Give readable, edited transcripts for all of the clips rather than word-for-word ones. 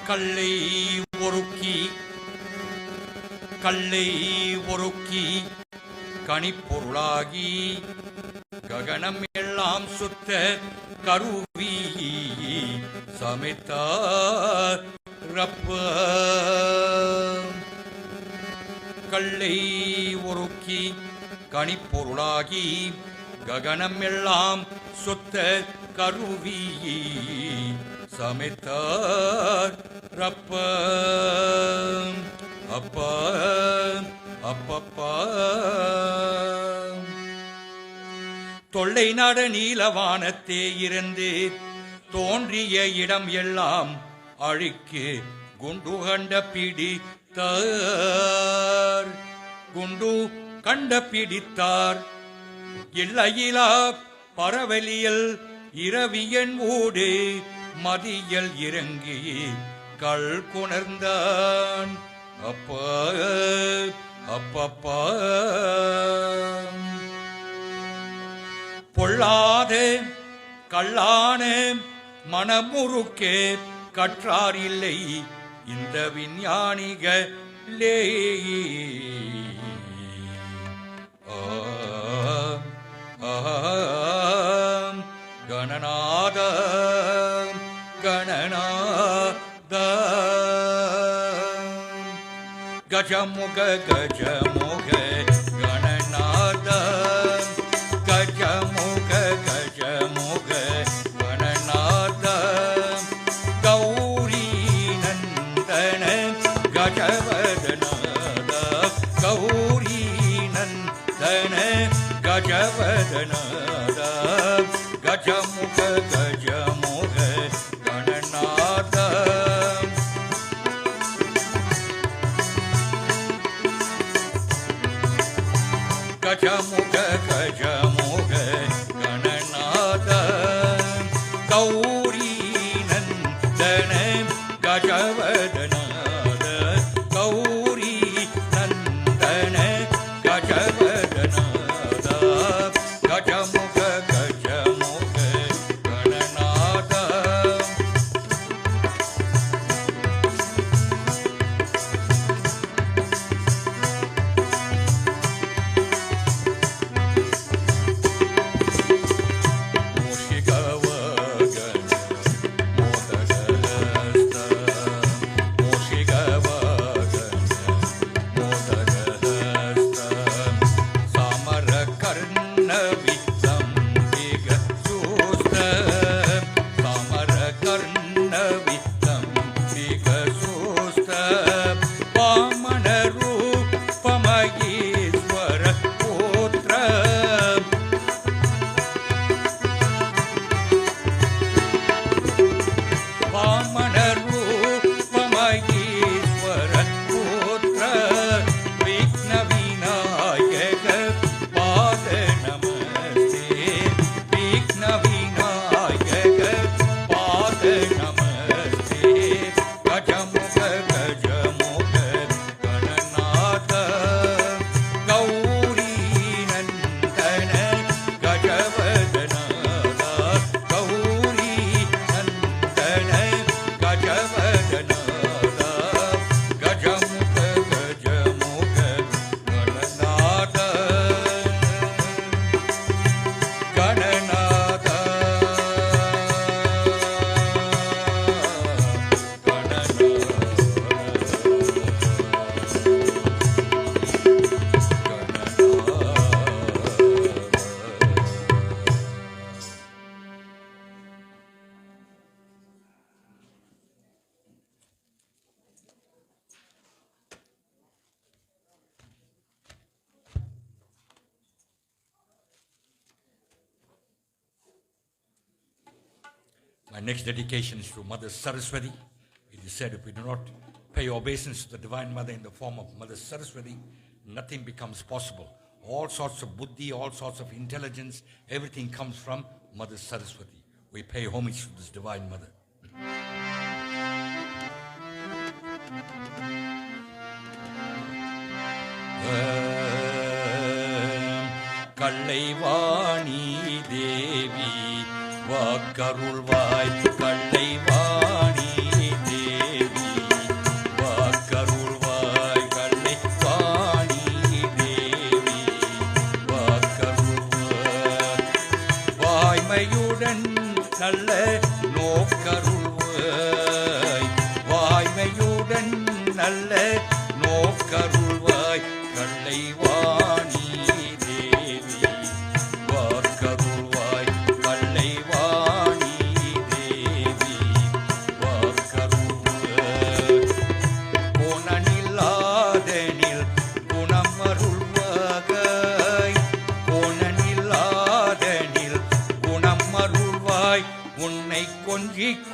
கல்லை ஒருக்கி கனிப்பொருளாகி ககனம் எல்லாம் சுத்த கருவி சமைத்தார் ரப்ப. கல்லை ஒருக்கி கனிப்பொருளாகி ககனம் எல்லாம் சுத்த கருவி சமைத்தார் ரப்ப. அப்பா அப்பப்பா தொல்லை நட நீலவானத்தே இருந்து தோன்றிய இடம் எல்லாம் அழிக்கு குண்டு கண்ட பிடித்தார் இல்லையிலா பரவலியல் இரவியன் ஊடு மதியல் இறங்கி கள் குணர்ந்தான். அப்பா அப்பப்பா பொல்லாத கல்லான மனமுறுக்கே கற்றார் இல்லை இந்த விஞ்ஞானிகளே. Gananatha Gananatha Gajamukha Gajamukha Gananatha Gajamukha Gajamukha Gananatha Gowri Nandana கஜவதநாத Gowri Nandana கஜவதநாத Gajamukha Gajamukha Gananatha Gajamukha Gajamukha Gananatha Gowri Nandana கஜவதநாத Gowri Nandana கஜவதநாத Gajamukha Gajamukha Gananatha My next dedication is to Mother Saraswati. It is said if we do not pay obeisance to the Divine Mother in the form of Mother Saraswati, nothing becomes possible. All sorts of buddhi, all sorts of intelligence, everything comes from Mother Saraswati. We pay homage to this Divine Mother. கல்லைவாணி தேவி வாக்கருள்வாய் கல்லைவாணி தேவி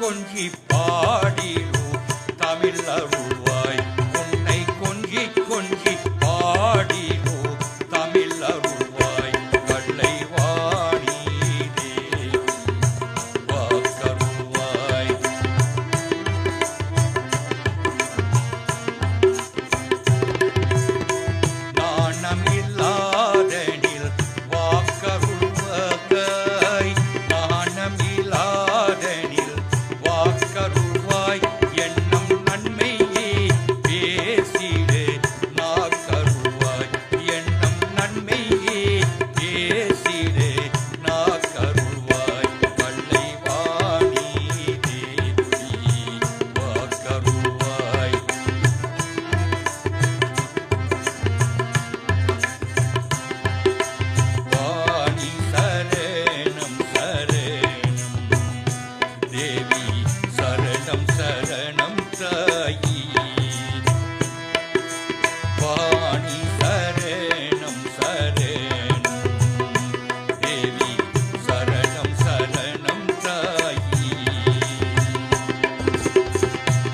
கொஞ்சி பாடிடும் தமிழ் அருள்வாய். உன்னை கொஞ்சி கொஞ்சி பாடிடும் தமிழ் அருள்வாய். கல்லை வாணி தேவி வாக்கருள்வாய். நாணமில்லாதனில் வாக்கருள்வாய். நாணமில்லாதனில் வாக்கருள்வாய். எண்ணம் நன்மையே பேசிடு நாக்கருள்வாய். எண்ணம் நன்மையே பேசிடு நாக்கருள்வாய். கல்லை வாணி தேவி வாக்கருள்வாய். வாணி சரணம் சரணம் தேவி சரணம் சரணம் தாயி. வாணி சரணம் சரணம் தேவி சரணம் சரணம் தாயி.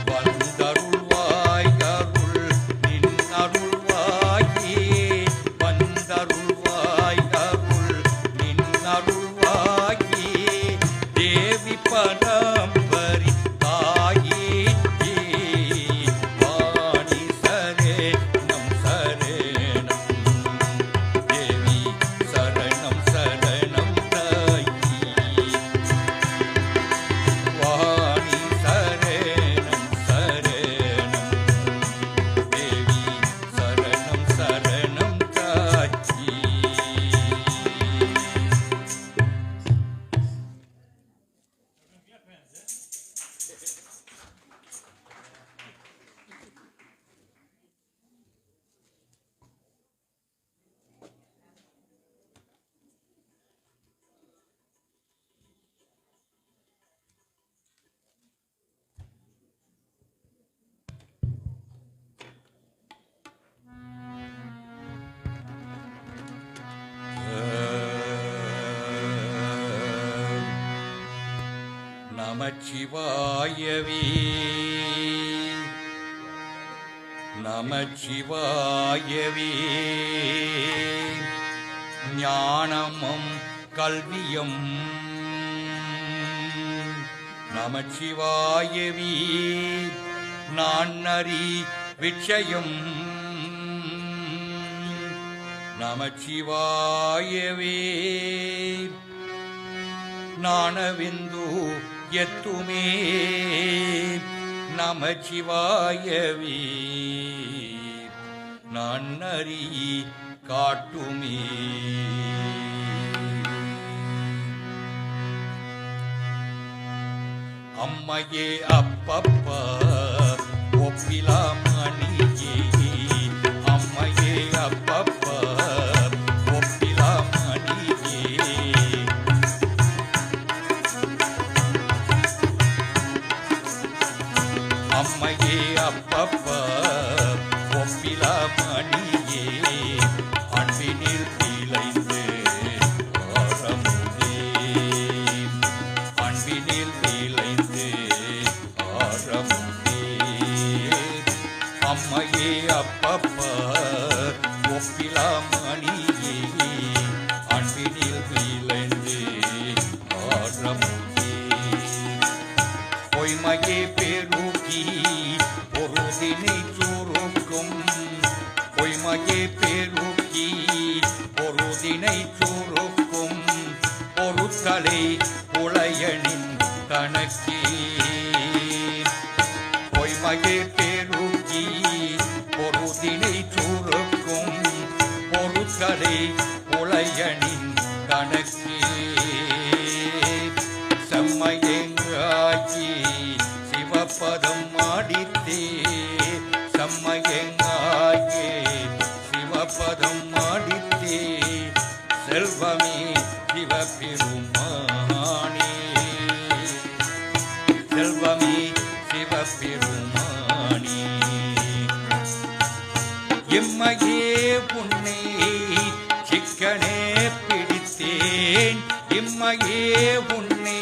வந்தருள்வாய் அருள் நின் அருள்வாயே. வந்தருள்வாய் அருள் நின் அருள்வாயே. தேவி பரம்பரி தாயே. வாணி சரணம் சரணம் தேவி சரணம் சரணம் தாயி. வாணி சரணம் சரணம் தேவி சரணம் சரணம் தாயி. நமச்சிவாயவே நமச்சிவாயவே. ஞானமும் கல்வியும் நமச்சிவாயவே. நான் அறி விஷயம் நமச்சிவாயவே. ஞானவிந்து எத்துமே நமச்சிவாயவே. நான் அறி காட்டுமே. அம்மையே அப்பப்பா ஒப்பிலா மணியே. அம்மையே அப்பப்பா ஒப்பிலா மணியே. அம்மையே அப்பப்பா ஒப்பிலா மணியே. அன்பினில் விளைந்து ஆரமுதே. அன்பினில் விளைந்து ஆரமுதே. அம்மையே அப்பப்பா ஒப்பிலா மணியே. அன்பினில் விளைந்து ஆரமுதே. பொய்மையே பெருகி பொருதினை சுருக்கும். பொய்மையே பெருகி பொருதினை சுருக்கும். பொருட்களை புலையனின் கணக்கே. பொய்மையே பெருகி பொருதினை சுருக்கும். பொருட்களை புலையனின் கணக்கே. செம்மையங்காகி சிவபதம் ஆடித்தே. செம்மையங்காகி சிவபதம் ஆடித்தே. செல்வமே சிவபெருமானே. செல்வமே சிவபெருமானே. எம்மையே உன்னை சிக்கனே பிடித்தேன். இம்மையே உன்னை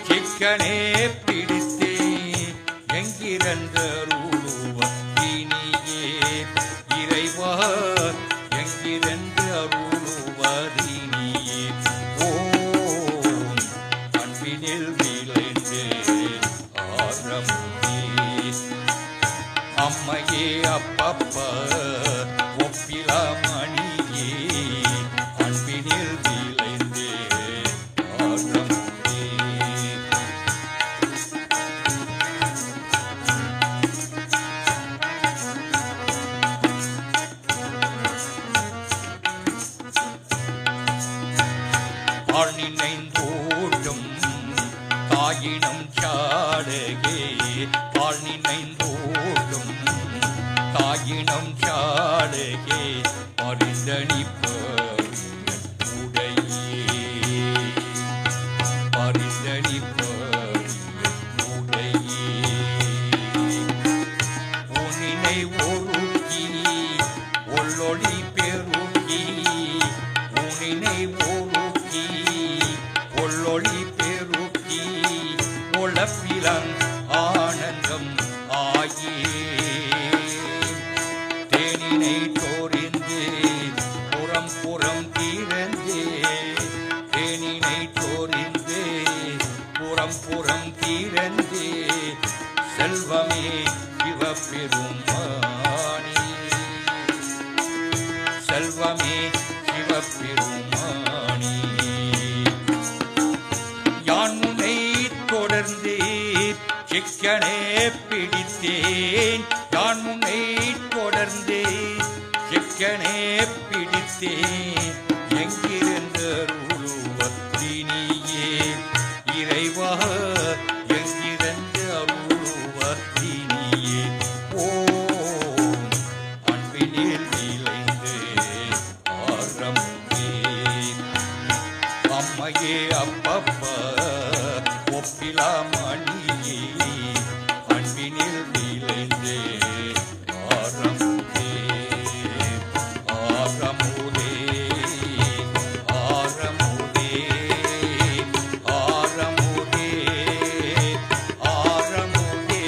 சிக்கனே எங்கிருந்தருளுவர் இனியே இறைவா எங்கிருந்து அருளுவர் இனியே ஓம் அன்பினில் விளைந்து ஆரம்பே அம்மையே அப்பப்பா ஒப்பிலா மணியே அன்பினில் விளைந்து ஆரம்பே ஆழ்நினைந்தோடும் தாயினம் சாடகே ஆழ்நினைந்தோடும் தாயினம் சாடகே பரிந்தனிப்பர் உடையே பரிந்தனிப்பர் உடையே உன்னினை ஒருக்கி ஒல்லொளி பெருக்கி உன்னினை ஒருக்கி ஒல்லொளி பெருக்கி ஒளப்பிலங் ஆனந்தம் ஆயே தேனினை தோறிந்து புறம் புறம் தீரந்தே தேனினை தோறிந்து புறம் புறம் தீரந்தே செல்வமே சிவபெருமானே செல்வமே சிவபெருமானே யான் உன்னை தொடர்ந்து சிக்கனே பிடித்தேன் யான் உன்னை தொடர்ந்து சிக்கனே பிடித்தேன் எங்கிருந்தருளுவர் இனியே இறைவா எங்கிருந்து அருளுவர் இனியே ஓம் அன்பினில் விளைந்து ஆரம்பே அம்மையே அப்பப்பா ஒப்பிலா மணியே அன்பினில் விளைந்து ஆரம்பே ஆரமுதே ஆரமுதே ஆரமுதே ஆரமுதே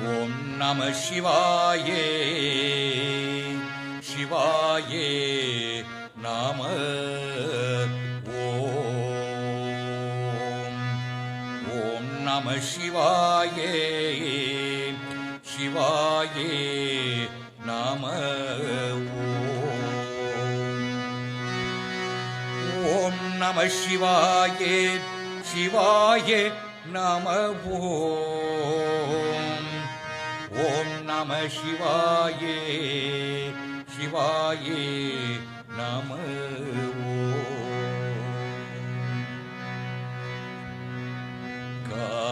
ஓம் நம சிவாயே சிவாயே நம ஓம் நம சிவாயே சிவாயே நம ஓம் நம சிவாயே சிவாயே நம ஓம் நம சிவாயே சிவாயே நம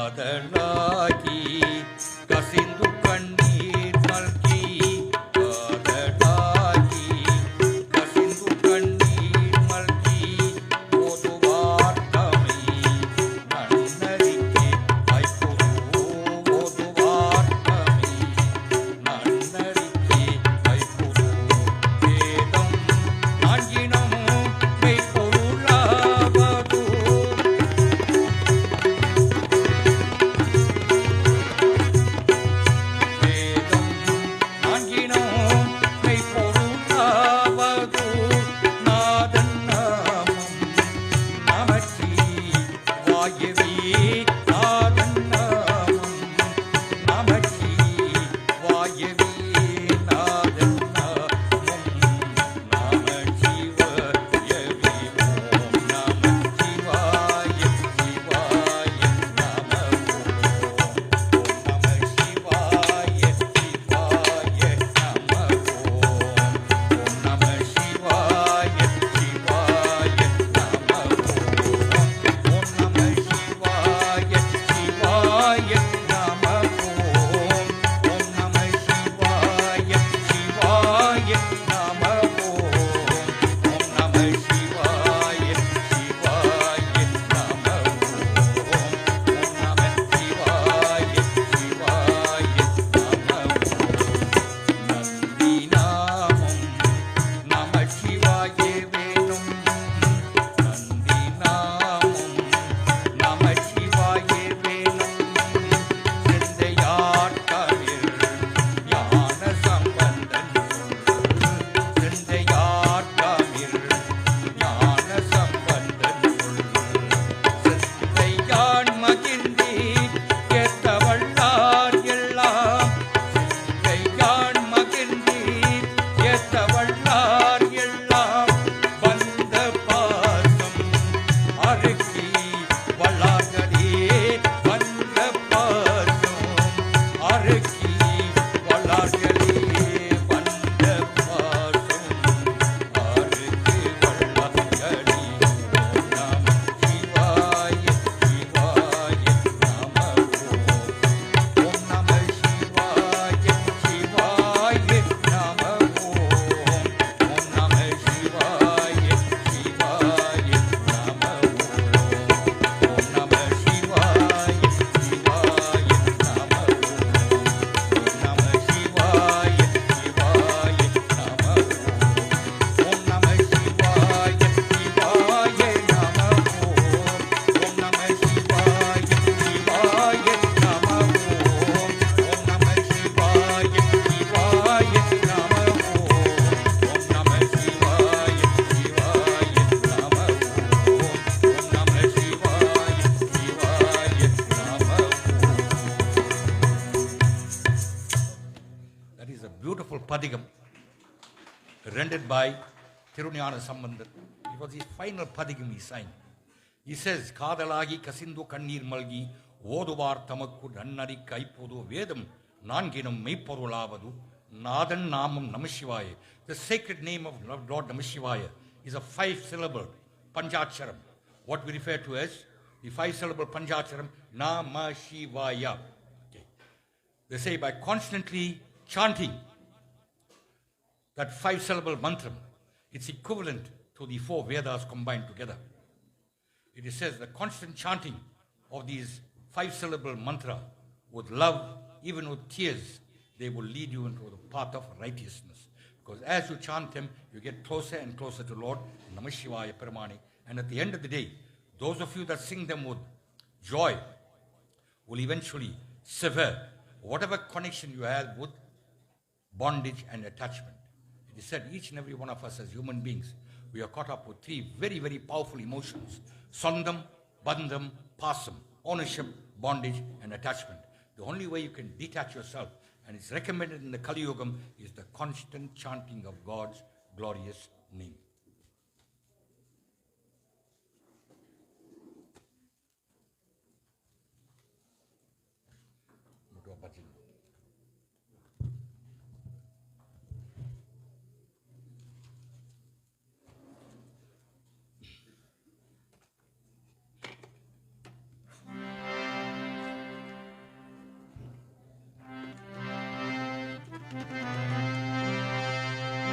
காதலாகி கசிந்து கண்ணீர் மல்கி காதலாகி கசிந்து கண்ணீர் மல்கி ஓதுவார் தமை நன்னறிக்கை ஐப்புரு ஓதுவார் தமை நன்னறிக்கை ஐப்புரு வேதம் நான்கினம் Padigam, rendered by Tiruniyana Sambandar. It was his final Padigam he signed. He says, Kadalagi Kasindu Kannir Malgi, Oduvar Tamakud, Annari Kaipodu, Vedam, Nanginam, Meiporulavadu, Nadan Namam Namashivaya. The sacred name of Lord Namashivaya is a 5-syllable Panchacharam, what we refer to as the 5-syllable Panchacharam, Namashivaya. Okay. They say by constantly chanting that 5-syllable mantra, it's equivalent to the 4 Vedas combined together. It says the constant chanting of these 5-syllable mantra with love, even with tears, they will lead you into the path of righteousness. Because as you chant them, you get closer and closer to Lord Namah Shivaya Paramani. And at the end of the day, those of you that sing them with joy will eventually sever whatever connection you have with bondage and attachment. It is said each and every one of us as human beings, we are caught up with 3 very, very powerful emotions: Sondam, Bandham, Pasam, ownership, bondage, and attachment. The only way you can detach yourself, and it's recommended in the Kali Yugam, is the constant chanting of God's glorious name.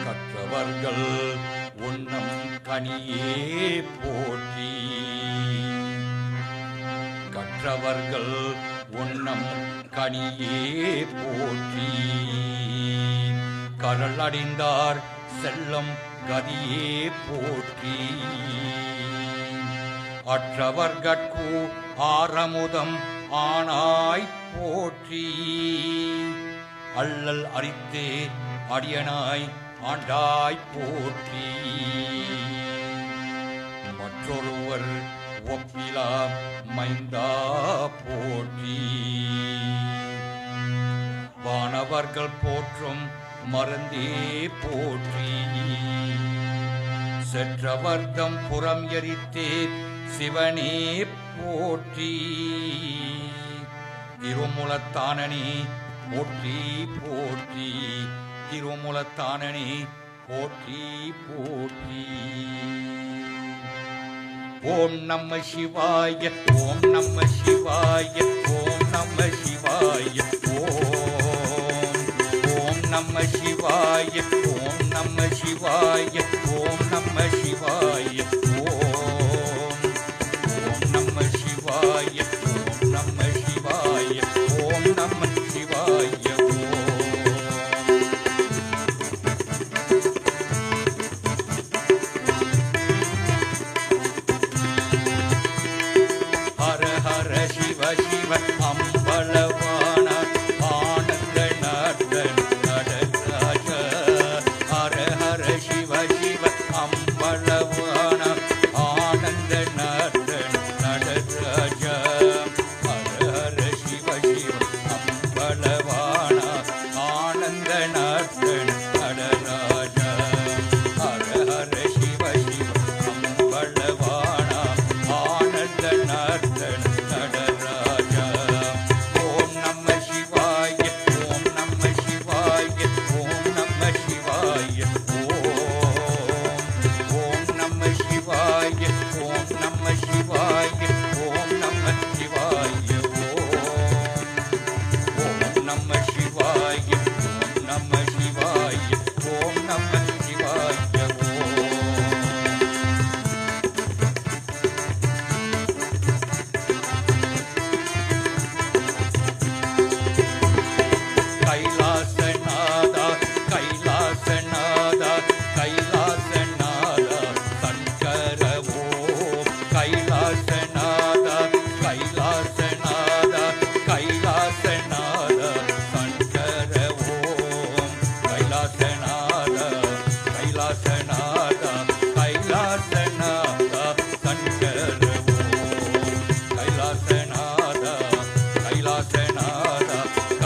கற்றவர்கள் உன்னம் கனியே போற்றி, கற்றவர்கள் உன்னம் கனியே போற்றி, கரள் அடிந்தார் செல்லம் கதியே போற்றி, அற்றவர்கட்கு ஆரமுதம் ஆனாய் போற்றி, அல்லல் அரித்தே அடியனாய் ஆண்டாய் போற்றி, மற்றொருவர் ஒப்பிலா மைந்தா போற்றி, வானவர்கள் போற்றும் மறந்தே போற்றி, செற்றவர்தம் புறம் எரித்தே சிவனே போற்றி, திருமுலத்தானனே போற்றி போற்றி, திருமுலத்தானனே போற்றி போற்றி. ஓம் நம சிவாய, ஓம் நம சிவாய, ஓம் நம சிவாய, ஓம் நம சிவாய, ஓம் நம சிவாய, ஓம் நம சிவாய, ஓம் நம சிவாய, ஓம் நம சிவாய, ஓம் நம சிவாய. Shiva Ambalavana Ananda Nardan Nadaraja, Hara Hara Shiva Shiva Ambalavana Ananda Nardan Nadaraja, Hara Hara Shiva Shiva Ambalavana Ananda Nardan Nadaraja, Hara Hara Shiva Shiva Ambalavana Ananda Nardan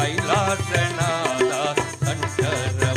Kailasanada, Sankara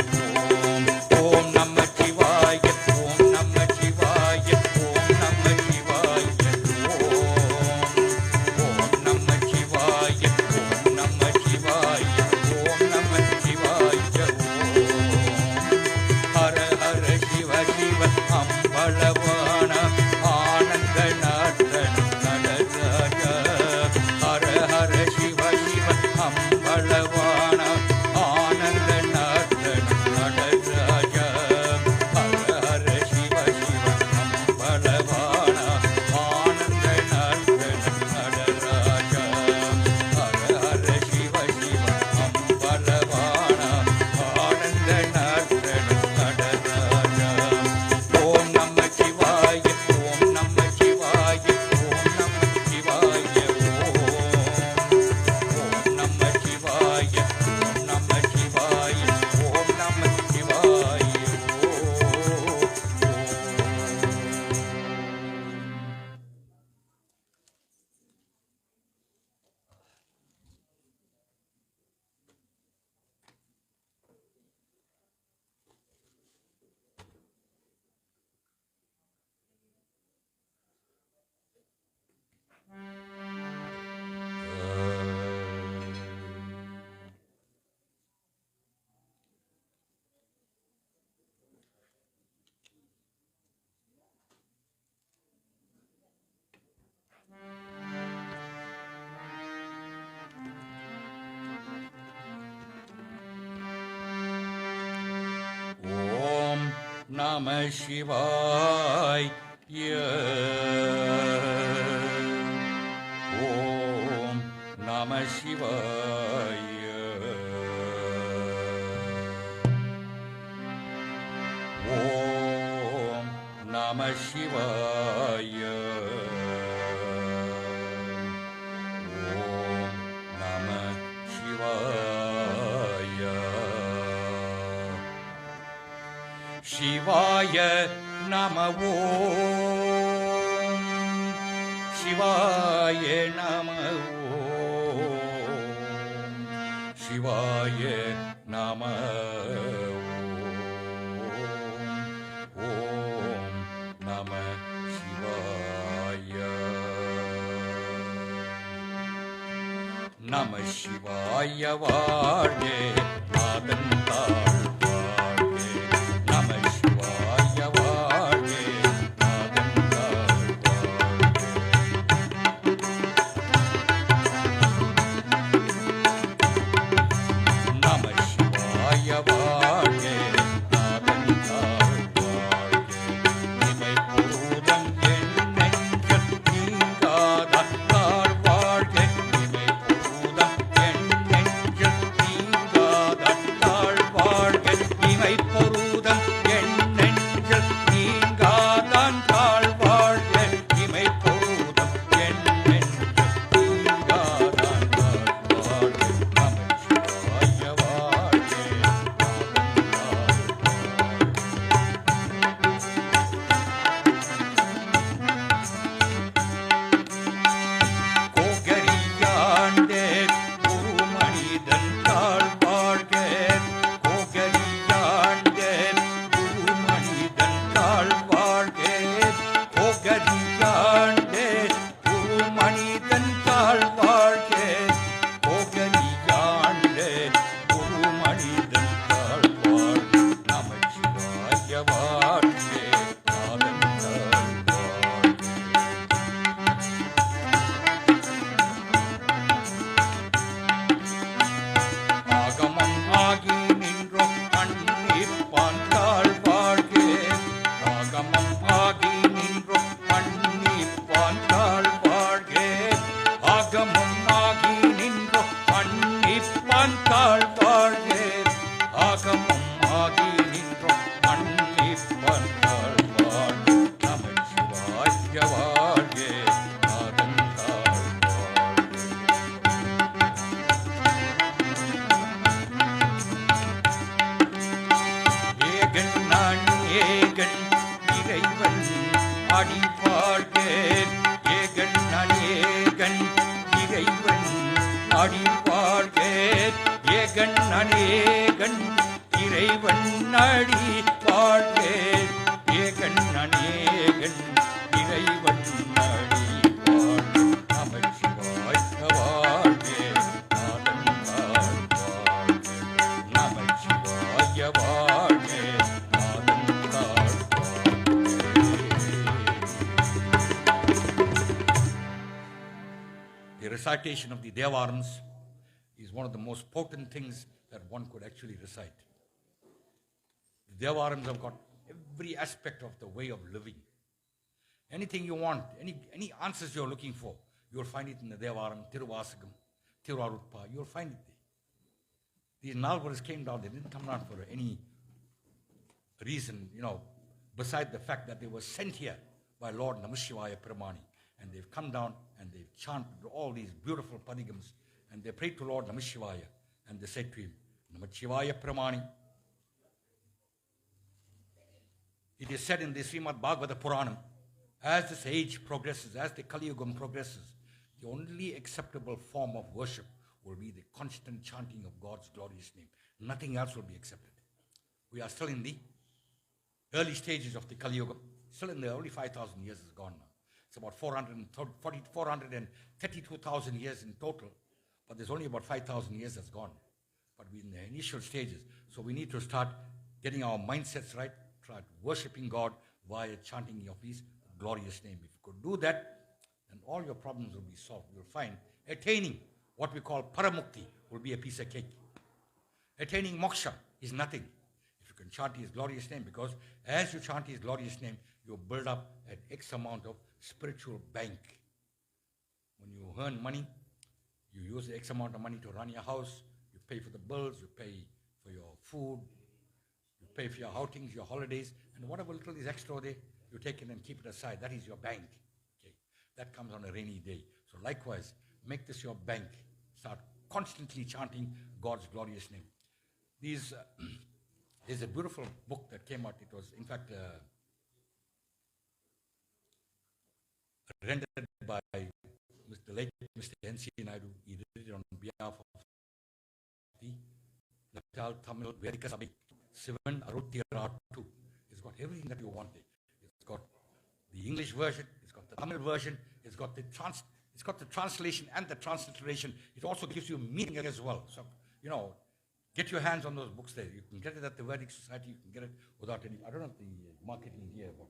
Namah Shivaya. Om Namah Shivaya. Om Namah Shivaya. Om Namah Shivaya. Shivaya Namah Om. Shivaya Namah Om. Shivaya Namah Om. Om Namah Shivaya. Namah Shivaya Varge Nadantal Varge. Namah Shivaya Varge Nadantal Varge. Namah Shivaya Varge Nadantal Varge. Nimai Purudam En Nenjal Neengada Varge. Nimai Purudam En Nenjal Neengada Varge. Nimai Purudam En Nenjal Neengada Varge. Nimai Purudam En Nenjal Neengada Varge. Namah Shivaya Varge Kogariyaande Gurumanidan Talvarge. Kogariyaande Gurumanidan Talvarge. Kogariyaande Gurumanidan Talvarge. Kogariyaande Gurumanidan Talvarge. Namah Shivaya Varge Nadantal Varge. ஆகமம் ஆகி நின்றோம் அன்னிப்பான் தாழ்வாழ்கே. ஆகமம் ஆகி நின்றோம் அன்னிப்பான் தாழ்வாழ்கே. ஆகமம் ஆகி நின்றோம் அன்னிப்பான் தாழ்வாழ்கே. ஆகமம் ஆகி நின்றோம் அன்னிப்பான் தாழ்வாழ்கே. நமः சிவாய வாழ்கே நாதந்தாள் வாழ்கே. ஏகன் நான் ஏகன் இறைவன் அடிவாழ்கே. ஏகன் நான் ஏகன் இறைவன் அடிவாழ்கே. ஏகன் நான் ஏகன் இறைவன் அடிவாழ்கே. ஏகன் நான் ஏகன் இறைவன் அடிவாழ்கே. நமः சிவாய வாழ்கே நாதந்தாள் வாழ்கே. நமः சிவாய வாழ்கே நாதந்தாள் வாழ்கே. The recitation of the Devarams is one of the most potent things that one could actually recite. The Devarams have got every aspect of the way of living. Anything you want, any answers you're looking for, you'll find it in the Devaram, Tiruvasagam, Tirvarutpa, you'll find it there. These Nalvaras came down, they didn't come down for any reason, beside the fact that they were sent here by Lord Namashivaya Pramani. And they've come down and they've chanted all these beautiful padigams and they prayed to Lord Namashivaya and they said to him, Namashivaya Pramani. It is said in the Srimad Bhagavata Puranam, as this age progresses, as the Kali Yugam progresses, the only acceptable form of worship will be the constant chanting of God's glorious name. Nothing else will be accepted. We are still in the early stages of the Kali Yuga. Still in the early 5,000 years is gone now. It's about 432,000 years in total, but there's only about 5,000 years that's gone. But we're in the initial stages. So we need to start getting our mindsets right, start worshiping God via chanting of His glorious name. If you could do that, then all your problems will be solved. You'll find attaining what we call paramukti will be a piece of cake. Attaining moksha is nothing. If you can chant His glorious name, because as you chant His glorious name, you build up an X amount of spiritual bank. When you earn money, you use the X amount of money to run your house, you pay for the bills, you pay for your food, you pay for your outings, your holidays, and whatever little is extra there, you take it and keep it aside. That is your bank. Okay? That comes on a rainy day. So likewise, make this your bank. Start constantly chanting God's glorious name. There's a beautiful book that came out. It was, in fact, rendered by the late Mr. N.C. Naidu. He did it on behalf of the Natal Tamil Vedika Sabhi, Sivan Aruthiyarattu. It's got everything that you want there. It's got the English version, it's got the Tamil version, it's got the translation and the transliteration. It also gives you meaning as well. So, get your hands on those books there. You can get it at the Vedic Society, you can get it without any, I don't know the marketing here, but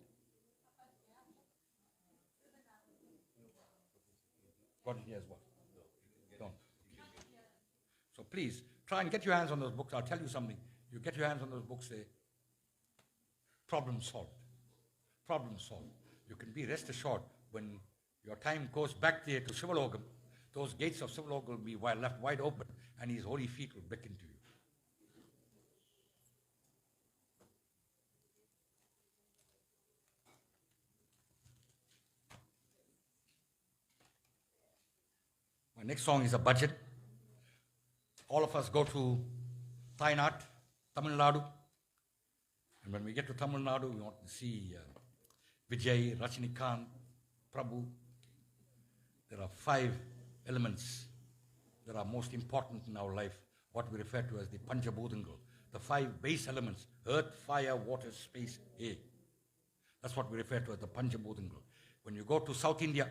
got it here as well. Don't. So please, try and get your hands on those books. I'll tell you something. You get your hands on those books there, problem solved. Problem solved. You can be rest assured when your time goes back there to Shivalogam, those gates of Shivalogam will be left wide open and His holy feet will beckon to you. My next song is a budget. All of us go to Tainat, Tamil Nadu. And when we get to Tamil Nadu, we want to see Vijay, Rajinikanth, Prabhu. There are 5 elements that are most important in our life, what we refer to as the Panchabhutangal, the 5 base elements: earth, fire, water, space, air. That's what we refer to as the Panchabhutangal. When you go to South India,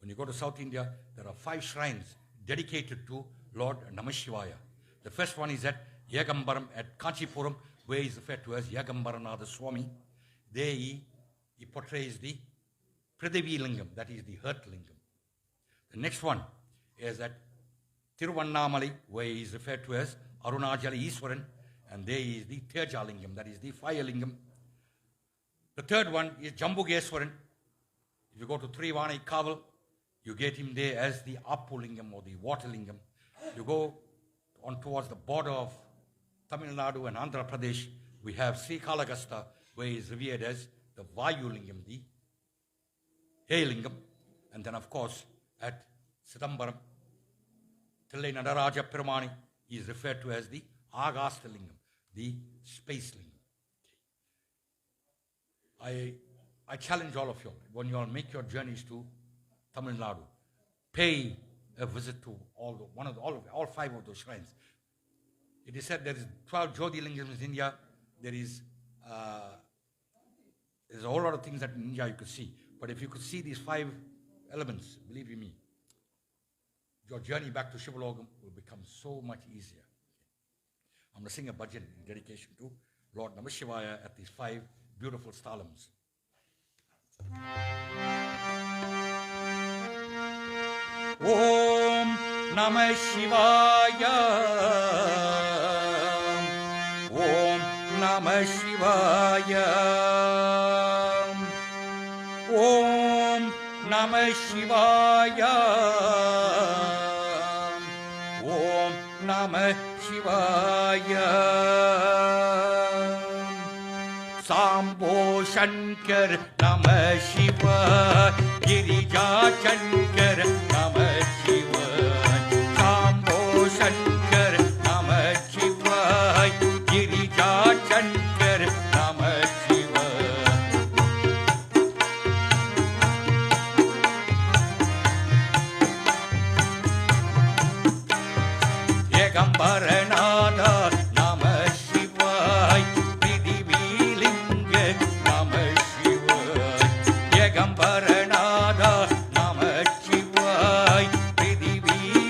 there are 5 shrines dedicated to Lord Namashivaya. The first one is at Yagambaram at Kanchipuram, where he is referred to as Yagambaranatha Swami. There he portrays the Prithvi Lingam, that is the earth lingam. The next one is at Tiruvannamalai, where he is referred to as Arunachala Iswaran, and there is the Teja Lingam, that is the fire lingam. The third one is Jambugeswaran. If you go to Trivani Kaval, you get him there as the Apu Lingam or the water lingam. You go on towards the border of Tamil Nadu and Andhra Pradesh, we have Srikalahasta, where he is revered as the Vayu Lingam, the air lingam. And then, of course, at Sidambaram, Thillai Nadaraja Peramani, he is referred to as the Agastha Lingam, the space lingam. I challenge all of you, when you all make your journeys to Tamil Nadu, pay a visit to all 5 of those shrines. It is said there is 12 Jyotirlingams in India. There's a whole lot of things that in India you could see. But if you could see these 5 elements, believe you me, your journey back to Shivalogam will become so much easier. I'm going to sing a bhajan in dedication to Lord Namashivaya at these 5 beautiful sthalams. Om Namah Shivaya. Om Namah Shivaya. Om Namah Shivaya. Om Namah Shivaya. Sambho Shankar Namah Shiva. Girija Shankar Namah Shiva. Sambho Shankar Namah Shiva. Girija Shankar Namah Shiva. Yagambaranatha Namah Shiva. Prithvi Linga Namah Shiva. Yagambaranatha Namah Shiva. Prithvi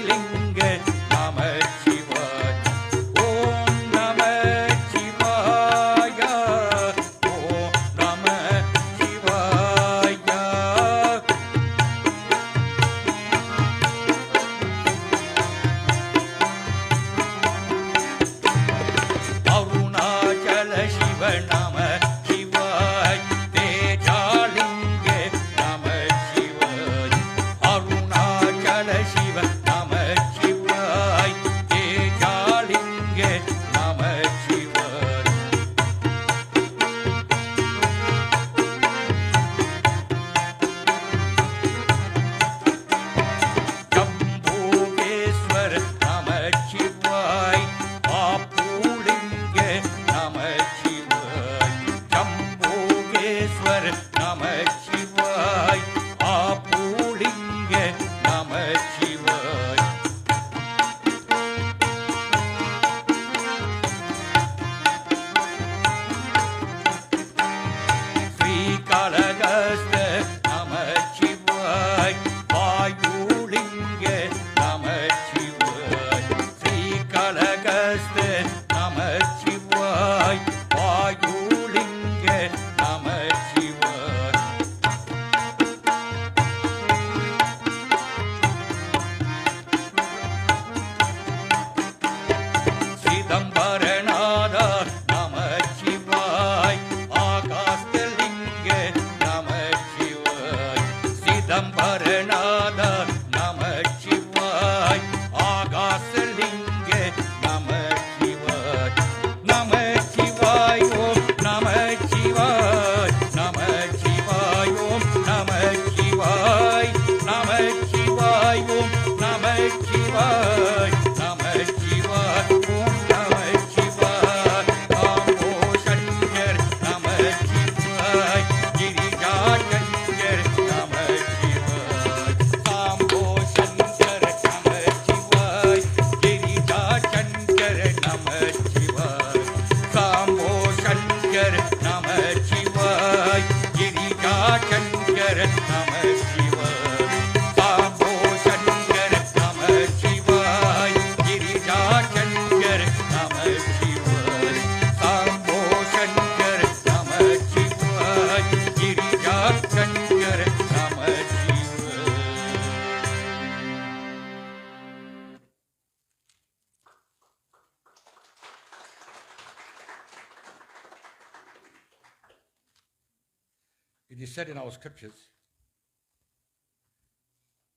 It is said in our scriptures,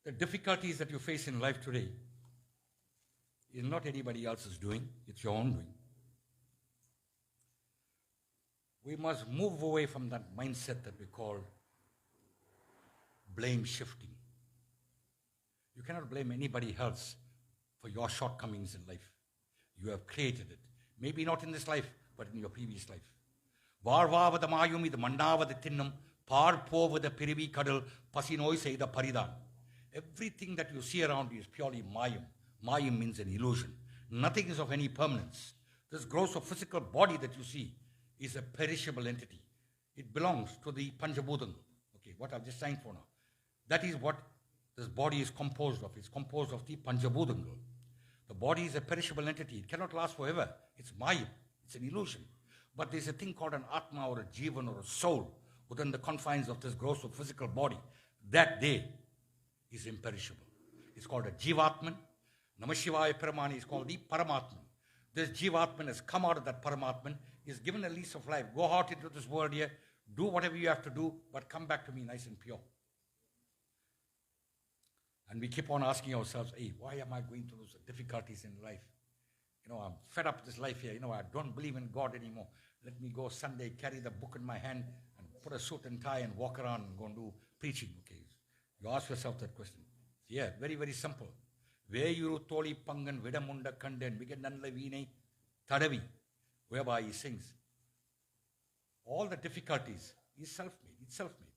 the difficulties that you face in life today is not anybody else's doing, it's your own doing. We must move away from that mindset that we call blame shifting. You cannot blame anybody else for your shortcomings in life. You have created it. Maybe not in this life, but in your previous life. வாழ்வாவது மாயும் இது மண்ணாவது தின்னும் பார்ப்போவது பிரிவி கடல் பசிநோய் செய்த பரிதான். Everything that you see around you is purely mayam. Mayam means an illusion. Nothing is of any permanence. This gross of physical body that you see is a perishable entity. It belongs to the Panjabhutanga. Okay, what I've just signed for now. That is what this body is composed of. It's composed of the Panjabhutanga. The body is a perishable entity. It cannot last forever. It's mayam. It's an illusion. But there's a thing called an atma or a jivan or a soul within the confines of this gross of physical body. That day is imperishable. It's called a jivatman. Namah Shivaya Paramani is called the Paramatman. This jivatman has come out of that Paramatman, is given a lease of life. Go out into this world here, do whatever you have to do, but come back to me nice and pure. And we keep on asking ourselves, hey, why am I going through those difficulties in life? I'm fed up with this life here. I don't believe in God anymore. Let me go Sunday, carry the book in my hand, and put a suit and tie and walk around and go and do preaching. Okay, you ask yourself that question. Yeah, very, very simple. Veyuru toli pangan vidamunda kanden vigananla veenai tadavi, whereby he sings. All the difficulties is self-made. It's self-made.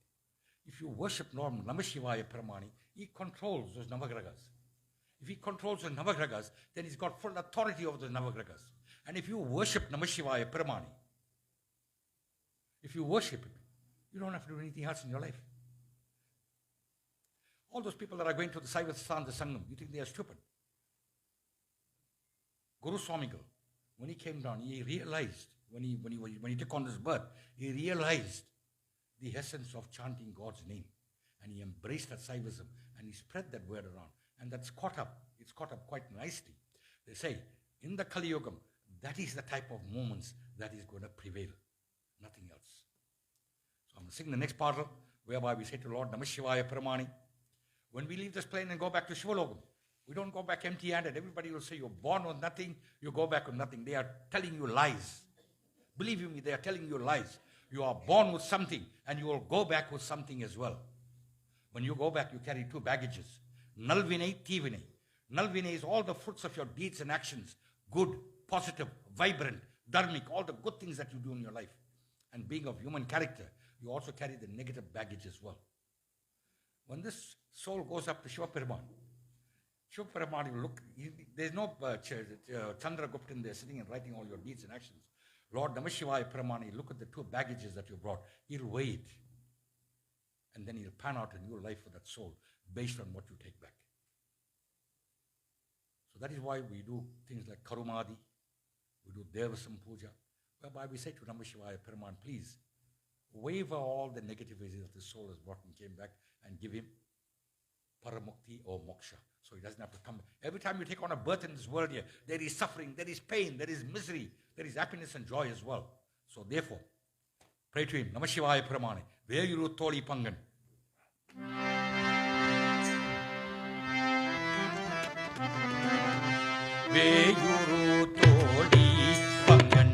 If you worship Namah Shivaya Paramani, he controls those Navagragas. If he controls the Navagragas, then he's got full authority over the Navagragas. And if you worship Namah Shivaya Paramani, if you worship him, you don't have to do anything else in your life. All those people that are going to the Saiva the Sangam, you think they are stupid? Guru Swamigal, when he came down, he realized, when he took on this birth, he realized the essence of chanting God's name. And he embraced that Saivism and he spread that word around. And that's caught up. It's caught up quite nicely. They say, in the Kali Yugam, that is the type of moments that is going to prevail. Nothing else. So I'm going to sing the next part, whereby we say to Lord Namah Shivaya Paramani, when we leave this plane and go back to Shivalogam, we don't go back empty-handed. Everybody will say you're born with nothing, you go back with nothing. They are telling you lies. Believe me, they are telling you lies. You are born with something and you will go back with something as well. When you go back, you carry two baggages. Nalvinay, Tivinay. Nalvinay is all the fruits of your deeds and actions. Good, positive, vibrant, dharmic, all the good things that you do in your life. And being of human character, you also carry the negative baggage as well. When this soul goes up to Shiva Paraman will look, there's no Chandra Guptan there sitting and writing all your deeds and actions. Lord Namah Shivaya Paramani, look at the two baggages that you brought. He'll weigh it. And then he'll pan out a new life for that soul based on what you take back. So that is why we do things like Karumadi, we do Devasam Puja, whereby we say to Namah Shivaya Paraman, please, waver all the negativities that the soul has brought and came back and give him Paramukti or Moksha. So he doesn't have to come. Every time you take on a birth in this world here, there is suffering, there is pain, there is misery, there is happiness and joy as well. So therefore, pray to him, Namah Shivaya Paramani, Veyuru Toli Pangan. Veyuru Toli Pangan.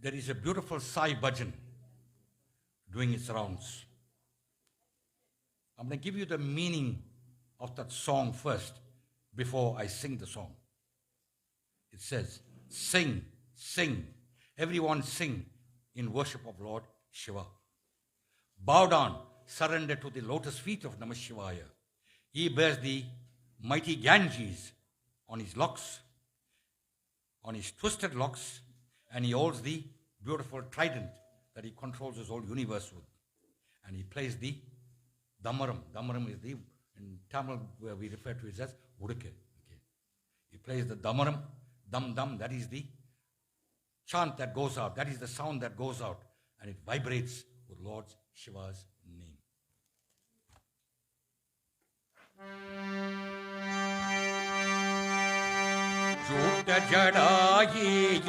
there is a beautiful Sai bhajan doing its rounds. I'm going to give you the meaning of that song first before I sing the song. It says, sing, sing. Everyone sing in worship of Lord Shiva. Bow down, surrender to the lotus feet of Namah Shivaya. He bears the mighty Ganges on his locks, on his twisted locks, and he holds the beautiful trident that he controls his whole universe with. And he plays the damaram. Damaram is the, in Tamil we refer to it as uduke. Okay. He plays the damaram, dam, that is the chant that goes out, that is the sound that goes out, and it vibrates with Lord Shiva's name. Jota jadayi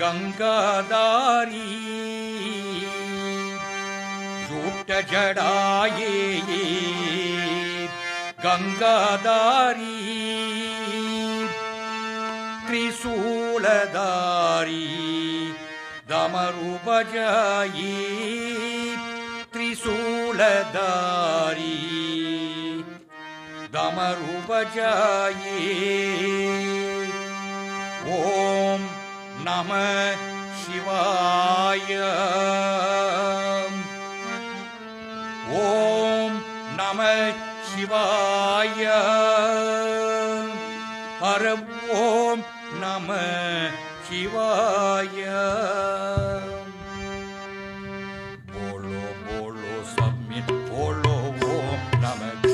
Gangadari, Jota jadayi Gangadari, Trisuladari Damaru bajayi, Trisuladari Damaru bajayi. Om Namah Shivaya. Om Namah Shivaya. Haram Om Namah Shivaya. Bolo bolo submit, bolo Om Namah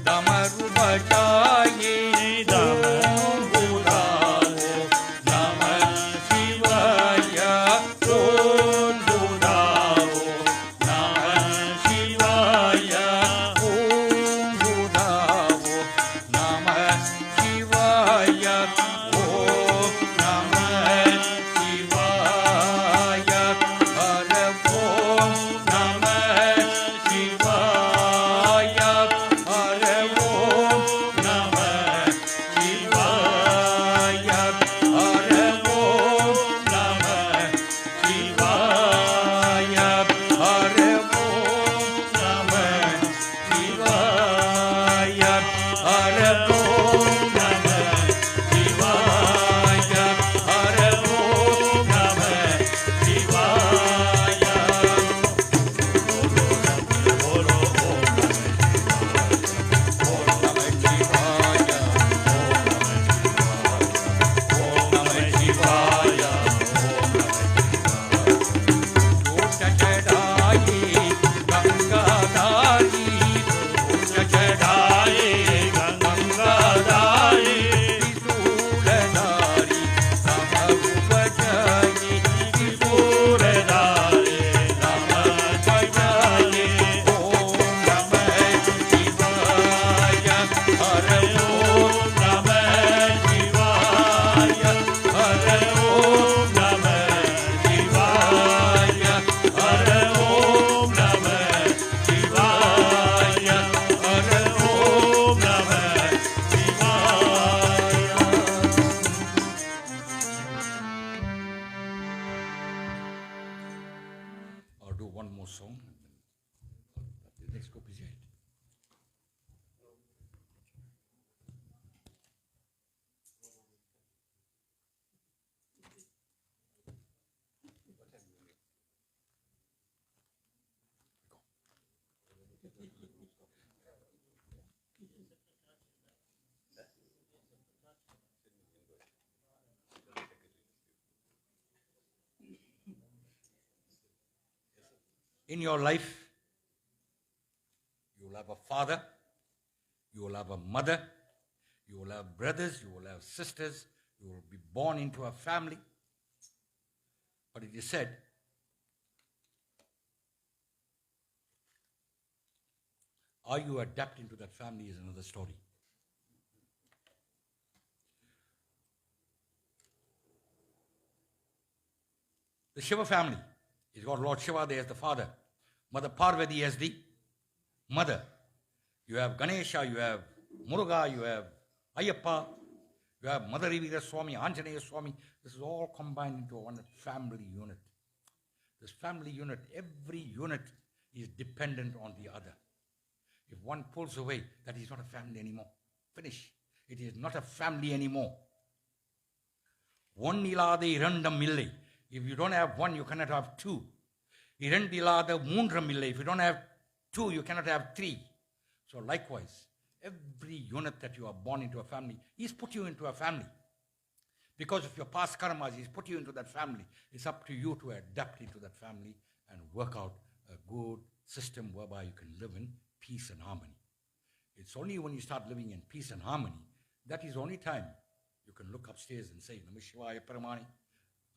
Damaru do one more song. Let's go busy. In your life, you will have a father, you will have a mother, you will have brothers, you will have sisters, you will be born into a family. But it is said, are you adapting to that family is another story. The Shiva family, he's got Lord Shiva there as the father, Mother Parvati as the mother. You have Ganesha, you have Muruga, you have Ayyappa, you have Mother Rivira Swami, Anjaneya Swami. This is all combined into one family unit. This family unit, every unit is dependent on the other. If one pulls away, that is not a family anymore. Finish. It is not a family anymore. One ilada irandam illai. If you don't have one, you cannot have two. Irandilada moondram illai. If you don't have two, you cannot have three. So likewise, every unit that you are born into a family, He's put you into a family. Because of your past karmas, He's put you into that family. It's up to you to adapt into that family and work out a good system whereby you can live in peace and harmony. It's only when you start living in peace and harmony, that is the only time you can look upstairs and say, Namah Shivaya Paramani,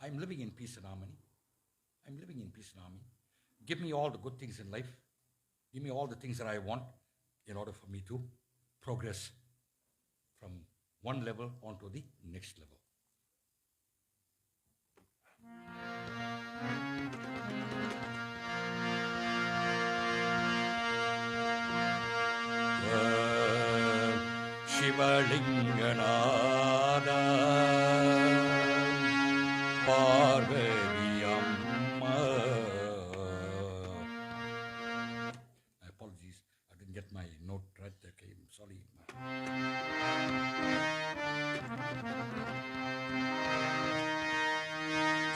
I'm living in peace and harmony. I'm living in peace and harmony. Give me all the good things in life. Give me all the things that I want in order for me to progress from one level onto the next level. Shivalinganada Parvati Amma. Apologies, I didn't get my note right there. Okay, I'm sorry.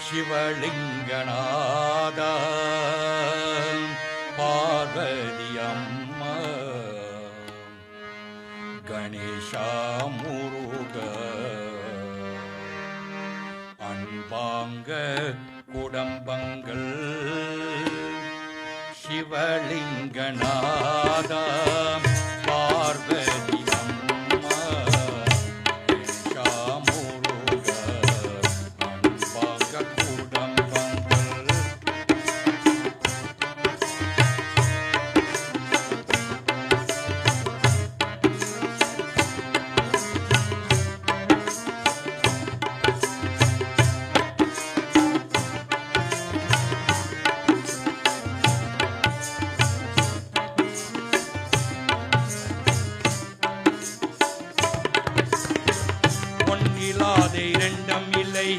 Shivalinganada Parvati Amma Ganesha Muruga Anbanga Kudambangal Shivalinganada Parvati Amma Ganesha Muruga Anbanga Kudambangal. ஒன்றிலாத இரண்டம் இல்லை,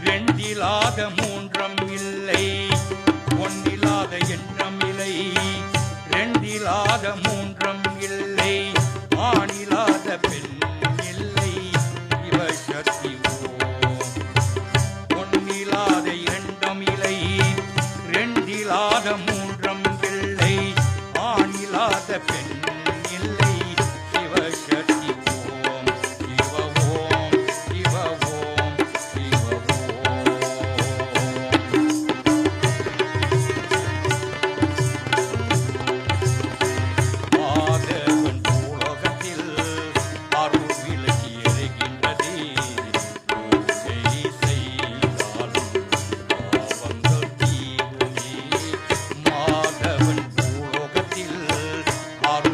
ரெண்டிலாத மூன்றம் இல்லை. ஒன்றிலாத எண்ணம் இல்லை, ரெண்டிலாத மூன்றம் இல்லை. ஆணிலாத பெண் இல்லை, இவ சக்தி ஓம். ஒன்றிலாத இரண்டம் இல்லை, ரெண்டிலாத மூன்றம் இல்லை. ஆணிலாத பெண் இல்லை, இவ சக்தி ஓம். சிவ ஓம், சிவ ஓம், சிவ ஓம். மாதவன் பூலோகத்தில் அருள் விளக்கி எரிகின்றதே. பூஜை செய்தாலும் பாவங்கள் தீருமே. மாதவன் பூலோகத்தில் அருள்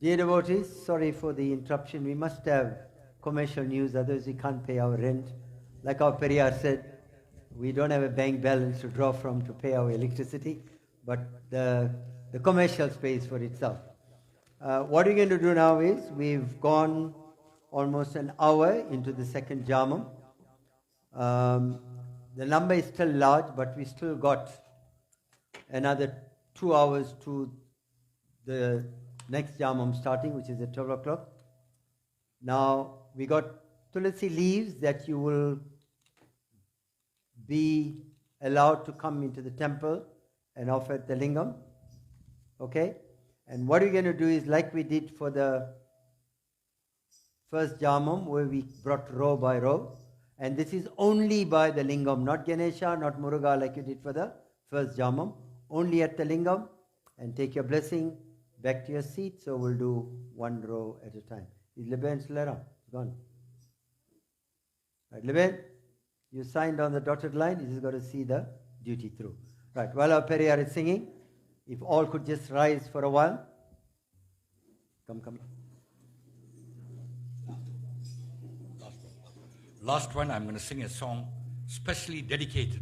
Dear devotees, sorry for the interruption. We must have commercial news, otherwise we can't pay our rent. Like our Periyar said, we don't have a bank balance to draw from to pay our electricity, but the commercial space for itself. What we're going to do now is, we've gone almost an hour into the second Jamam. The number is still large, but we still got another 2 hours to the next Jamam starting, which is at 12 o'clock. Now, we got Tulasi leaves that you will be allowed to come into the temple and offer at the lingam. Okay? And what we're going to do is like we did for the first Jamam, where we brought row by row. And this is only by the lingam, not Ganesha, not Muruga like you did for the first Jamam. Only at the lingam. And take your blessing back to your seat. So we'll do one row at a time. Is Liben still around? Gone. Right, Liben, you signed on the dotted line. You just got to see the duty through. Right, while our Periyar is singing, if all could just rise for a while. Come. Last one, I'm going to sing a song specially dedicated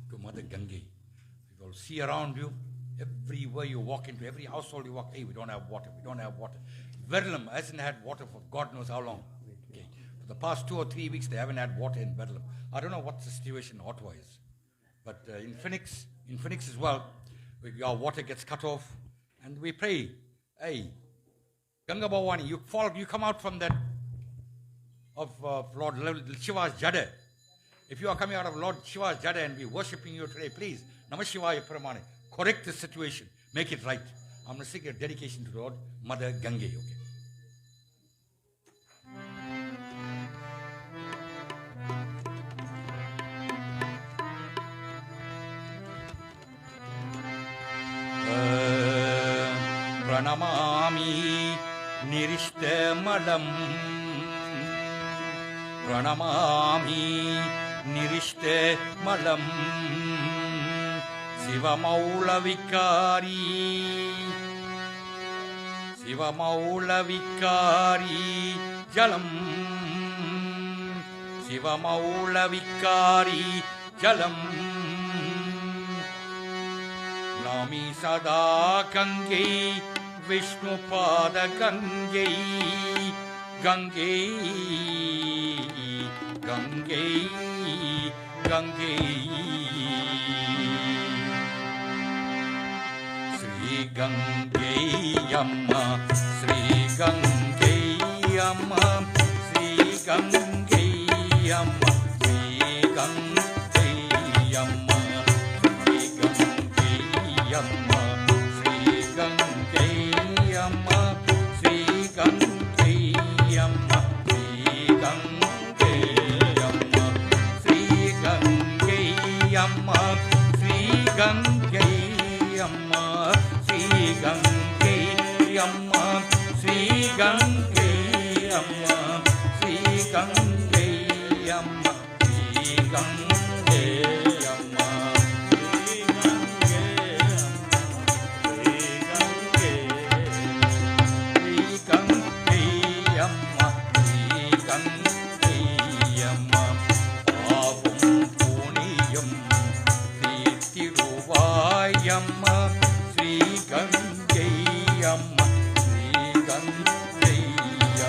to Mother Gange. You will see around you, everywhere you walk into, every household you walk, hey, we don't have water. Verulam hasn't had water for God knows how long. Okay. For the past 2 or 3 weeks, they haven't had water in Verulam. I don't know what's the situation Ottawa-wise. But in Phoenix as well, our water gets cut off, and we pray, hey, Ganga Bhavani, you come out from that of Lord Shiva's Jada. If you are coming out of Lord Shiva's Jada and we're worshipping you today, please, Namah Shivaya Paramane, correct the situation, make it right. I'm going to sing a dedication to Lord Mother Gange. Okay. Pranamami Nirishtamadam Pranamami Nirishtamadam Sivamaulavicari Jalam Sivamaulavicari Jalam Nami Sada Gange Vishnu Pada Gange Sri Gange Yamma Sri Gange Yamma Sri Gange Yamma Sri Gange Yamma Sri Gange Yamma Sri Gange Yamma Sri Gange Yamma Sri Gange Yamma Sri Gange Yamma Sri Gange Yamma Sri Gange Yamma Sri Gange Yamma Sri Gange Yamma Yamma Sri Gange Yamma Sri Gange Yamma Pavum Puniyam Tiruvai Yamma Sri Gange Yamma Sri Gange Yamma Sri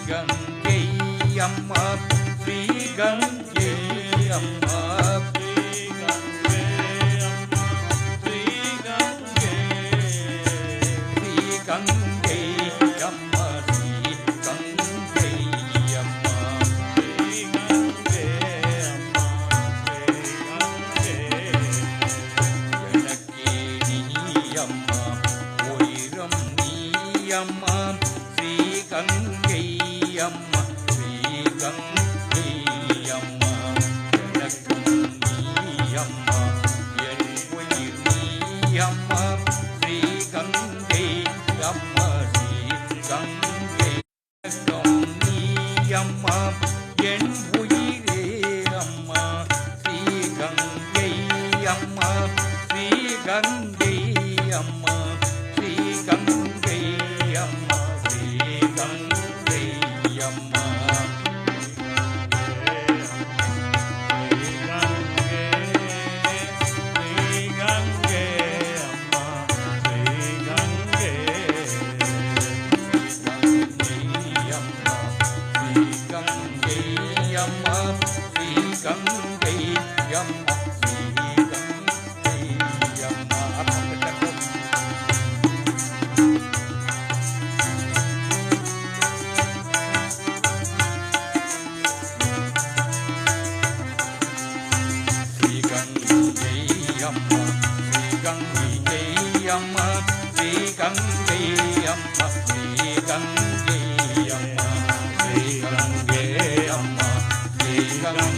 Gange Yamma Sri Gange Yamma Yamma அம்மா ஸ்ரீ கங்கை அம்மா ஸ்ரீ கங்கை அம்மா ஸ்ரீ கங்கை அம்மா ஸ்ரீ கங்கை